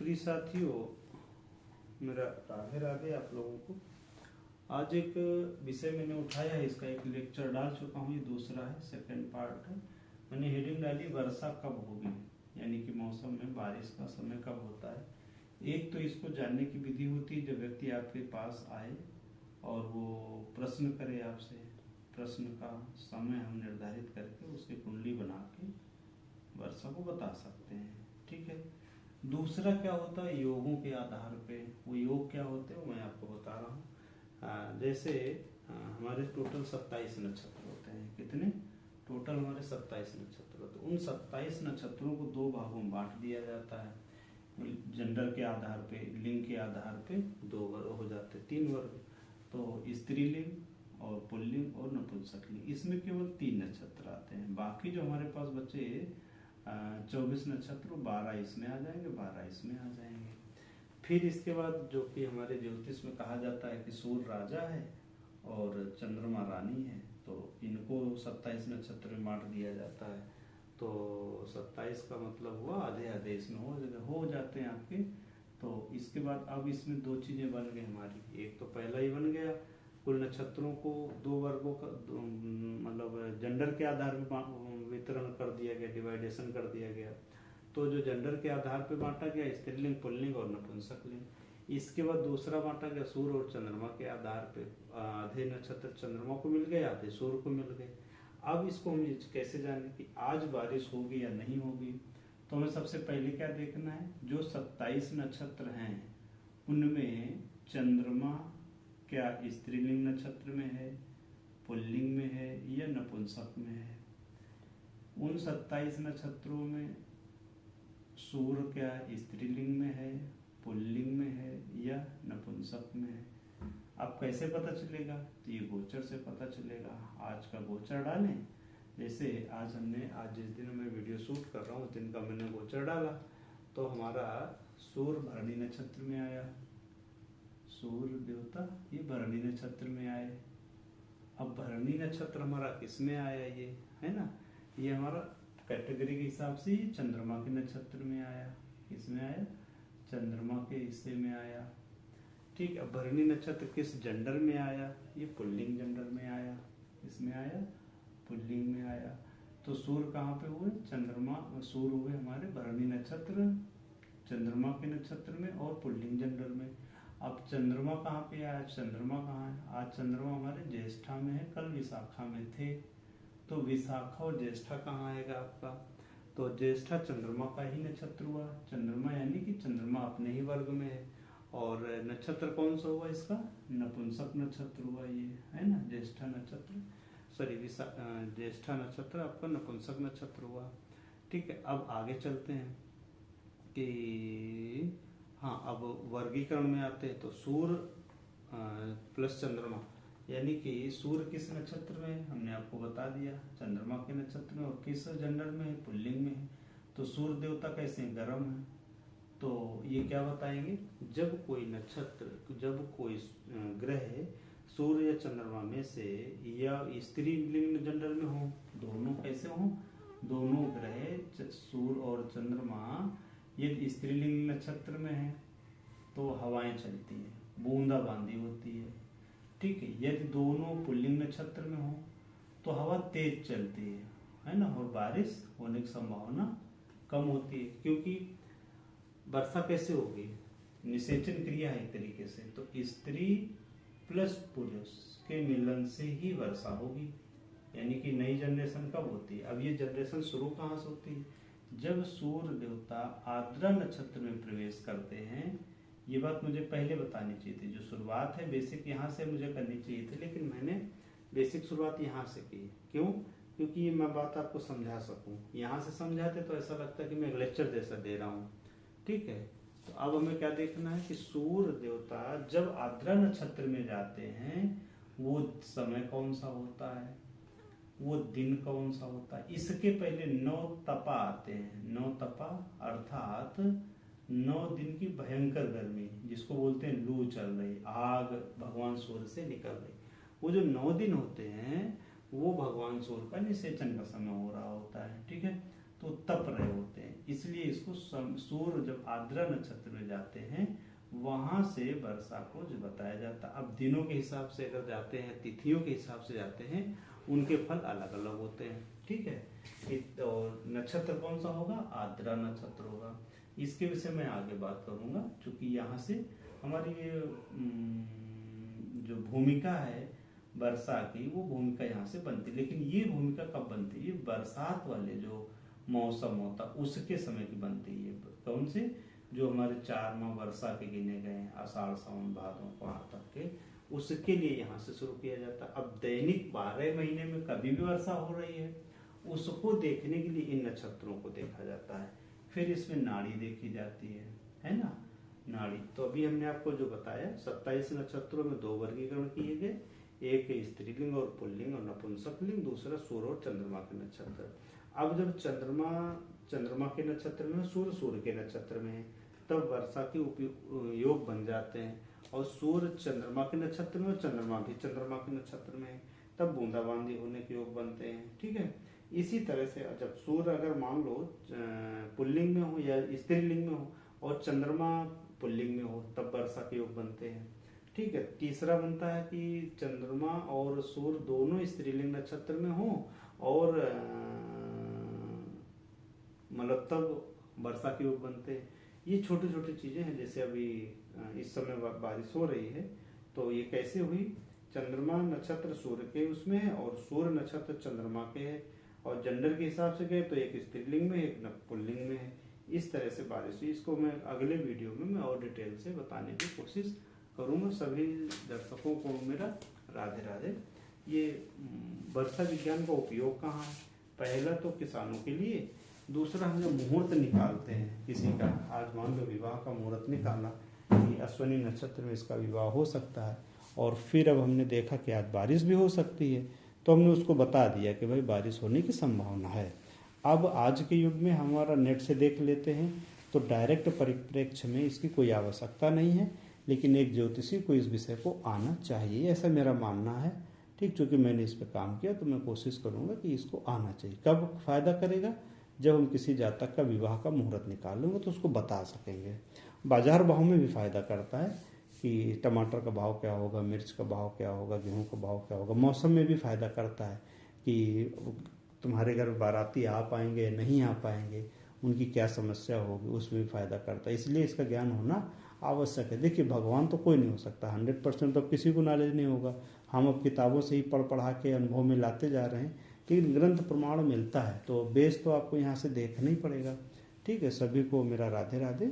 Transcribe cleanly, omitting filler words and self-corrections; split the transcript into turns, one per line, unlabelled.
प्रिय साथियों, मेरा राधे राधे आप लोगों को। आज एक विषय मैंने उठाया है, इसका एक लेक्चर डाल चुका हूँ, ये दूसरा है, सेकंड पार्ट है। मैंने हेडिंग डाली वर्षा कब होगी, यानी कि मौसम में बारिश का समय कब होता है। एक तो इसको जानने की विधि होती है, जब व्यक्ति आपके पास आए और वो प्रश्न करे आपसे, प्रश्न का समय हम निर्धारित करके उसकी कुंडली बना के वर्षा को बता सकते हैं। ठीक है। दूसरा क्या होता है, योगों के आधार पे। वो योग क्या होते हैं मैं आपको बता रहा हूँ। जैसे हमारे टोटल 27 नक्षत्र होते हैं। कितने? टोटल हमारे 27 नक्षत्र होते हैं। उन 27 नक्षत्रों को दो भागों में बांट दिया जाता है। जेंडर के आधार पे, लिंग के आधार पे दो वर्ग हो जाते हैं, 3 वर्ग। तो स्त्रीलिंग और पुल्लिंग और नपुंसकलिंग, इसमें केवल 3 नक्षत्र आते हैं। बाकी जो हमारे पास बचे 24 नक्षत्र, 12 इसमें आ जाएंगे, 12 इसमें आ जाएंगे। फिर इसके बाद जो कि हमारे ज्योतिष में कहा जाता है कि सूर्य राजा है और चंद्रमा रानी है, तो इनको 27 नक्षत्र में बांट दिया जाता है। तो 27 का मतलब हुआ आधे आधे इसमें हो जाते हैं आपके। तो इसके बाद अब इसमें 2 चीजें बन गई हमारी। एक तो पहला ही बन गया, कुल नक्षत्रों को 2 वर्गों का मतलब जेंडर के आधार पर वितरण कर दिया गया, डिवाइडेशन कर दिया गया। तो जो जेंडर के आधार पे बांटा गया, स्त्रीलिंग, पुल्लिंग और नपुंसकलिंग। इसके बाद दूसरा बांटा गया सूर्य और चंद्रमा के आधार पे। आधे नक्षत्र चंद्रमा को मिल गए, आधे सूर्य को मिल गए। अब इसको हम कैसे जाने कि आज बारिश होगी या नहीं होगी। तो हमें सबसे पहले क्या देखना है, जो 27 नक्षत्र हैं उनमें चंद्रमा क्या स्त्रीलिंग नक्षत्र में है, पुल्लिंग में है या नपुंसक में है। उन 27 नक्षत्रों में सूर्य क्या स्त्रीलिंग में है, पुल्लिंग में है या नपुंसक में है। अब कैसे पता चलेगा, तो ये गोचर से पता चलेगा। आज का गोचर डालें, जैसे आज जिस दिन मैं वीडियो शूट कर रहा हूँ उस दिन का मैंने गोचर डाला, तो हमारा सूर्य भरणी नक्षत्र में आया, सूर्य देवता ये भरणी नक्षत्र में आए। अब भरणी नक्षत्र हमारा किस में आया, ये है ना, ये हमारा कैटेगरी के हिसाब से चंद्रमा के नक्षत्र में आया। किसमें आया? चंद्रमा के हिस्से में आया। ठीक है। भरणी नक्षत्र किस जेंडर में आया, ये पुल्लिंग जेंडर में आया। इसमें आया, पुल्लिंग में आया। तो सूर्य कहाँ पे हुए? चंद्रमा, सूर्य हुए हमारे भरणी नक्षत्र, चंद्रमा के नक्षत्र में और पुल्लिंग जेंडर में। अब चंद्रमा कहाँ पे आया? चंद्रमा कहाँ है? आज चंद्रमा हमारे ज्येष्ठा में है, कल विशाखा में थे। तो विशाखा और ज्येष्ठा कहाँ आएगा आपका? तो ज्येष्ठा चंद्रमा का ही नक्षत्र हुआ। चंद्रमा यानी कि चंद्रमा अपने ही वर्ग में है। और नक्षत्र कौन सा हुआ इसका? नपुंसक नक्षत्र हुआ ये, है ना। ज्येष्ठा नक्षत्र, सॉरी ज्येष्ठा नक्षत्र आपका नपुंसक नक्षत्र हुआ। ठीक है। अब आगे चलते हैं कि हाँ, अब वर्गीकरण में आते हैं। तो सूर्य प्लस चंद्रमा, यानी कि सूर्य किस नक्षत्र में है हमने आपको बता दिया, चंद्रमा के नक्षत्र में। और किस जेंडर में है? पुल्लिंग में है। तो सूर्य देवता कैसे हैं? गर्म है। तो ये क्या बताएंगे, जब कोई नक्षत्र, जब कोई ग्रह सूर्य या चंद्रमा में से या स्त्रीलिंग जेंडर में हो, दोनों कैसे हो, दोनों ग्रह सूर्य और चंद्रमा यदि स्त्रीलिंग नक्षत्र में है तो हवाएं चलती है, बूंदाबांदी होती है। ठीक है। यदि दोनों पुल्लिंग नक्षत्र में हो तो हवा तेज चलती है ना, और बारिश होने की संभावना कम होती है। क्योंकि वर्षा कैसे होगी? निषेचन क्रिया है एक तरीके से। तो स्त्री प्लस पुरुष के मिलन से ही वर्षा होगी। यानी कि नई जनरेशन कब होती है? अब ये जनरेशन शुरू कहाँ से होती है? जब सूर्य देवता आर्द्रा नक्षत्र में प्रवेश करते हैं। ये बात मुझे पहले बतानी चाहिए थी। जो शुरुआत है बेसिक यहाँ से मुझे करनी चाहिए थी, लेकिन मैंने बेसिक शुरुआत यहाँ से की। क्यों? क्योंकि ये मैं बात आपको समझा सकूं। यहाँ से समझाते तो ऐसा लगता है कि मैं एक लेक्चर जैसा दे रहा हूँ। ठीक है। तो अब हमें क्या देखना है कि सूर्य देवता जब आर्द्रा नक्षत्र में जाते हैं, वो समय कौन सा होता है, वो दिन कौन सा होता है। इसके पहले 9 तपा आते हैं। 9 तपा अर्थात 9 दिन की भयंकर गर्मी, जिसको बोलते हैं लू चल रही, आग भगवान सूर्य से निकल रही। वो जो 9 दिन होते हैं वो भगवान सूर्य का निषेचन का समय हो रहा होता है। ठीक है। तो तप रहे होते हैं, इसलिए इसको सूर्य जब आर्द्रा नक्षत्र में जाते हैं वहां से वर्षा को जो बताया जाता है। अब दिनों के हिसाब से अगर जाते हैं, तिथियों के हिसाब से जाते हैं, उनके फल अलग अलग होते हैं। ठीक है, और नक्षत्र कौन सा होगा? आर्द्रा नक्षत्र होगा। इसके विषय में आगे बात करूंगा, क्योंकि यहाँ से हमारी ये जो भूमिका है वर्षा की, वो भूमिका यहाँ से बनती है। लेकिन ये भूमिका कब बनती है? ये बरसात वाले जो मौसम होता उसके समय की बनती है। कौन से? जो हमारे 4 माह वर्षा के गिने गए हैं, आषाढ़ सावन भादों वहां तक के, उसके लिए यहाँ से शुरू किया जाता है। अब दैनिक 12 महीने में कभी भी वर्षा हो रही है, उसको देखने के लिए इन नक्षत्रों को देखा जाता है। फिर इसमें नाड़ी देखी जाती है ना, नाड़ी। तो अभी हमने आपको जो बताया 27 नक्षत्रों में 2 वर्गीकरण किए गए, एक स्त्रीलिंग और पुल्लिंग और नपुंसकलिंग, दूसरा सूर्य और चंद्रमा के नक्षत्र। अब जब चंद्रमा के नक्षत्र में, सूर्य के नक्षत्र में है, तब वर्षा के योग बन जाते हैं। और सूर्य चंद्रमा के नक्षत्र में और चंद्रमा भी चंद्रमा के नक्षत्र में है, तब बूंदाबांदी होने के योग बनते हैं। ठीक है, इसी तरह से जब सूर्य अगर मान लो पुल्लिंग में हो या स्त्रीलिंग में हो और चंद्रमा पुल्लिंग में हो, तब वर्षा के योग बनते हैं। ठीक है, तीसरा बनता है कि चंद्रमा और सूर्य दोनों स्त्रीलिंग नक्षत्र में हो और मतलब तब वर्षा के योग बनते हैं। ये छोटी छोटी चीजें हैं। जैसे अभी इस समय बारिश हो रही है, तो ये कैसे हुई? चंद्रमा नक्षत्र सूर्य के उसमें है और सूर्य नक्षत्र चंद्रमा के है, और जेंडर के हिसाब से गए तो एक स्त्रीलिंग में एक पुल्लिंग में है। इस तरह से बारिश हुई। इसको मैं अगले वीडियो में मैं और डिटेल से बताने की कोशिश करूंगा। सभी दर्शकों को मेरा राधे राधे। ये वर्षा विज्ञान का उपयोग कहाँ है? पहला तो किसानों के लिए, दूसरा हम जब मुहूर्त निकालते हैं किसी का, आज मान लो विवाह का मुहूर्त निकाला कि अश्विनी नक्षत्र में इसका विवाह हो सकता है, और फिर अब हमने देखा कि आज बारिश भी हो सकती है, तो हमने उसको बता दिया कि भाई बारिश होने की संभावना है। अब आज के युग में हमारा नेट से देख लेते हैं, तो डायरेक्ट परिप्रेक्ष्य में इसकी कोई आवश्यकता नहीं है, लेकिन एक ज्योतिषी को इस विषय को आना चाहिए, ऐसा मेरा मानना है। ठीक, चूँकि मैंने इस पर काम किया तो मैं कोशिश करूँगा कि इसको आना चाहिए। कब फायदा करेगा? जब हम किसी जातक का विवाह का मुहूर्त निकालेंगे तो उसको बता सकेंगे। बाजार भाव में भी फायदा करता है कि टमाटर का भाव क्या होगा, मिर्च का भाव क्या होगा, गेहूं का भाव क्या होगा। मौसम में भी फायदा करता है कि तुम्हारे घर बाराती आ पाएंगे या नहीं आ पाएंगे, उनकी क्या समस्या होगी, उसमें भी फायदा करता है। इसलिए इसका ज्ञान होना आवश्यक है। देखिए, भगवान तो कोई नहीं हो सकता, 100% तो किसी को नॉलेज नहीं होगा। हम अब किताबों से ही पढ़ा के अनुभव में लाते जा रहे हैं, लेकिन ग्रंथ प्रमाण मिलता है, तो बेस तो आपको यहाँ से देखना ही पड़ेगा। ठीक है, सभी को मेरा राधे राधे।